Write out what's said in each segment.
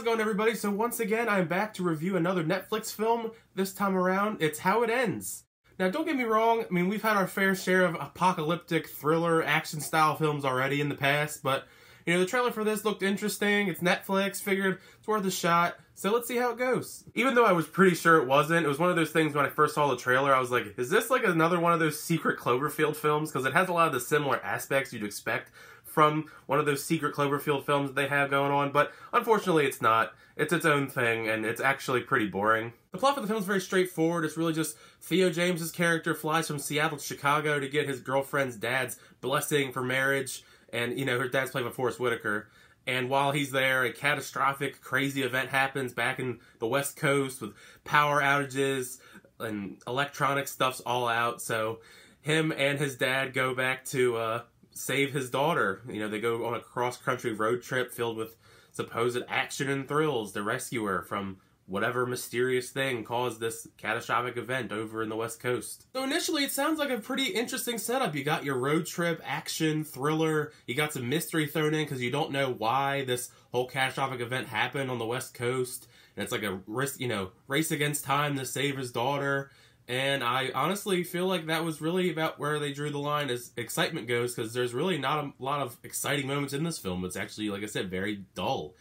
it going, everybody? So once again, I'm back to review another Netflix film. This time around, it's How It Ends. Now, don't get me wrong, I mean, we've had our fair share of apocalyptic, thriller, action-style films already in the past, but, you know, the trailer for this looked interesting. It's Netflix, figured it's worth a shot, so let's see how it goes. Even though I was pretty sure it wasn't, it was one of those things when I first saw the trailer, I was like, is this like another one of those secret Cloverfield films? Because it has a lot of the similar aspects you'd expect from one of those secret Cloverfield films that they have going on, but unfortunately it's not. It's its own thing, and it's actually pretty boring. The plot for the film is very straightforward. It's really just Theo James's character flies from Seattle to Chicago to get his girlfriend's dad's blessing for marriage, and, you know, her dad's played by Forest Whitaker. And while he's there, a catastrophic, crazy event happens back in the West Coast with power outages and electronic stuff's all out, so him and his dad go back to, save his daughter. You know, they go on a cross-country road trip filled with supposed action and thrills to rescue her from whatever mysterious thing caused this catastrophic event over in the West Coast. So initially, it sounds like a pretty interesting setup. You got your road trip, action, thriller, you got some mystery thrown in because you don't know why this whole catastrophic event happened on the West Coast, and it's like a risk, you know, race against time to save his daughter. And I honestly feel like that was really about where they drew the line as excitement goes, because there's really not a lot of exciting moments in this film. It's actually, like I said, very dull.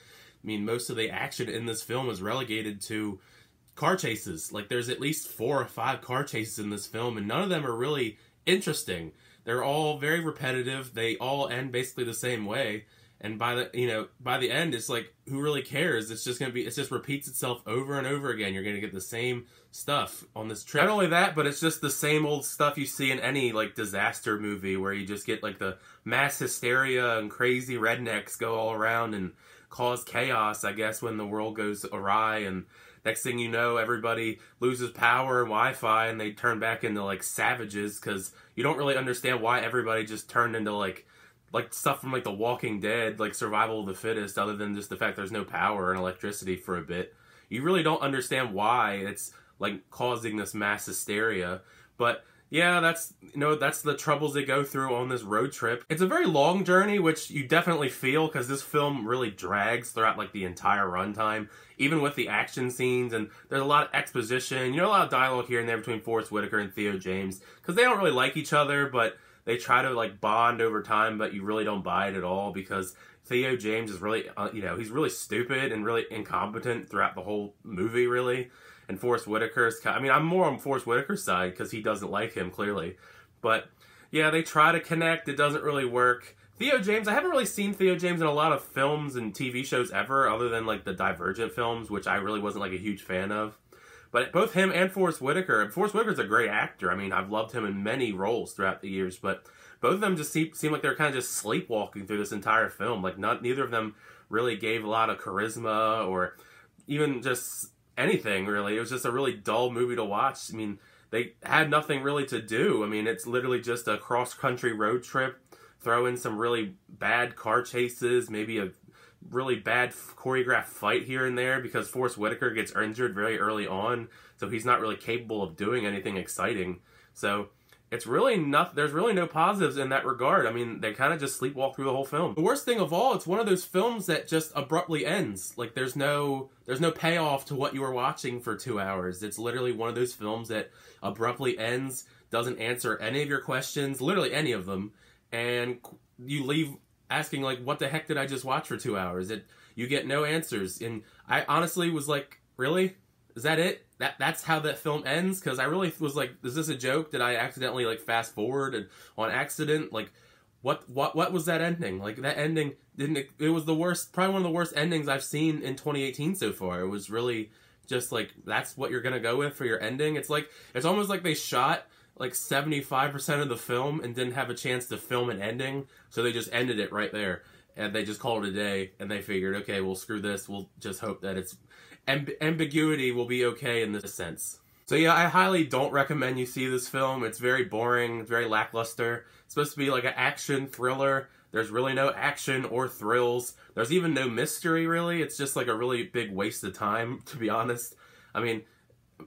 I mean, most of the action in this film is relegated to car chases. Like, there's at least 4 or 5 car chases in this film, and none of them are really interesting. They're all very repetitive. They all end basically the same way. And by the end, it's like, who really cares? It's just it just repeats itself over and over again. You're gonna get the same stuff on this trip. Not only that, but it's just the same old stuff you see in any, like, disaster movie where you just get, like, the mass hysteria and crazy rednecks go all around and cause chaos, I guess, when the world goes awry, and next thing you know, everybody loses power and Wi-Fi and they turn back into, like, savages, because you don't really understand why everybody just turned into, like stuff from, like, The Walking Dead, like survival of the fittest, other than just the fact there's no power and electricity for a bit. You really don't understand why it's, like, causing this mass hysteria. But yeah, that's the troubles they go through on this road trip. It's a very long journey, which you definitely feel, because this film really drags throughout, like, the entire runtime, even with the action scenes, and there's a lot of exposition, you know, a lot of dialogue here and there between Forest Whitaker and Theo James, because they don't really like each other, but they try to, like, bond over time, but you really don't buy it at all, because Theo James is really, you know, he's really stupid and really incompetent throughout the whole movie, really. And Forest Whitaker's, I mean, I'm more on Forest Whitaker's side because he doesn't like him, clearly. But, yeah, they try to connect. It doesn't really work. Theo James, I haven't really seen Theo James in a lot of films and TV shows ever, other than, like, the Divergent films, which I really wasn't, like, a huge fan of. But both him and Forest Whitaker's a great actor. I mean, I've loved him in many roles throughout the years, but both of them just seem like they're kind of just sleepwalking through this entire film. Like, neither of them really gave a lot of charisma or even just anything, really. It was just a really dull movie to watch. I mean, they had nothing really to do. I mean, it's literally just a cross-country road trip, throw in some really bad car chases, maybe a really bad choreographed fight here and there, because Forest Whitaker gets injured very early on, so he's not really capable of doing anything exciting. So it's really there's really no positives in that regard. I mean, they kind of just sleepwalk through the whole film. The worst thing of all, it's one of those films that just abruptly ends. Like, there's no payoff to what you were watching for 2 hours. It's literally one of those films that abruptly ends, doesn't answer any of your questions, literally any of them, and you leave asking, like, what the heck did I just watch for 2 hours? You get no answers. And I honestly was like, really? Is that it? That's how that film ends? Because I really was like, is this a joke? Did I accidentally, like, fast forward and on accident? Like, what was that ending? Like, that ending it was the worst, probably one of the worst endings I've seen in 2018 so far. It was really just like, that's what you're gonna go with for your ending? It's almost like they shot like 75% of the film and didn't have a chance to film an ending, so they just ended it right there, and they just called it a day, and they figured, okay, well, screw this, we'll just hope that it's ambiguity will be okay in this sense. So yeah, I highly don't recommend you see this film. It's very boring, it's very lackluster. It's supposed to be like an action thriller. There's really no action or thrills. There's even no mystery, really. It's just like a really big waste of time, to be honest. I mean,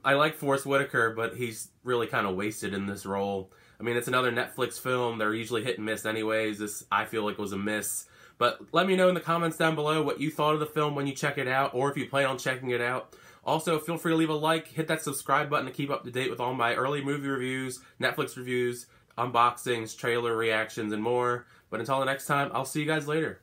I like Forest Whitaker, but he's really kind of wasted in this role. I mean, it's another Netflix film. They're usually hit and miss anyways. This, I feel like, was a miss. But let me know in the comments down below what you thought of the film when you check it out, or if you plan on checking it out. Also, feel free to leave a like, hit that subscribe button to keep up to date with all my early movie reviews, Netflix reviews, unboxings, trailer reactions, and more. But until the next time, I'll see you guys later.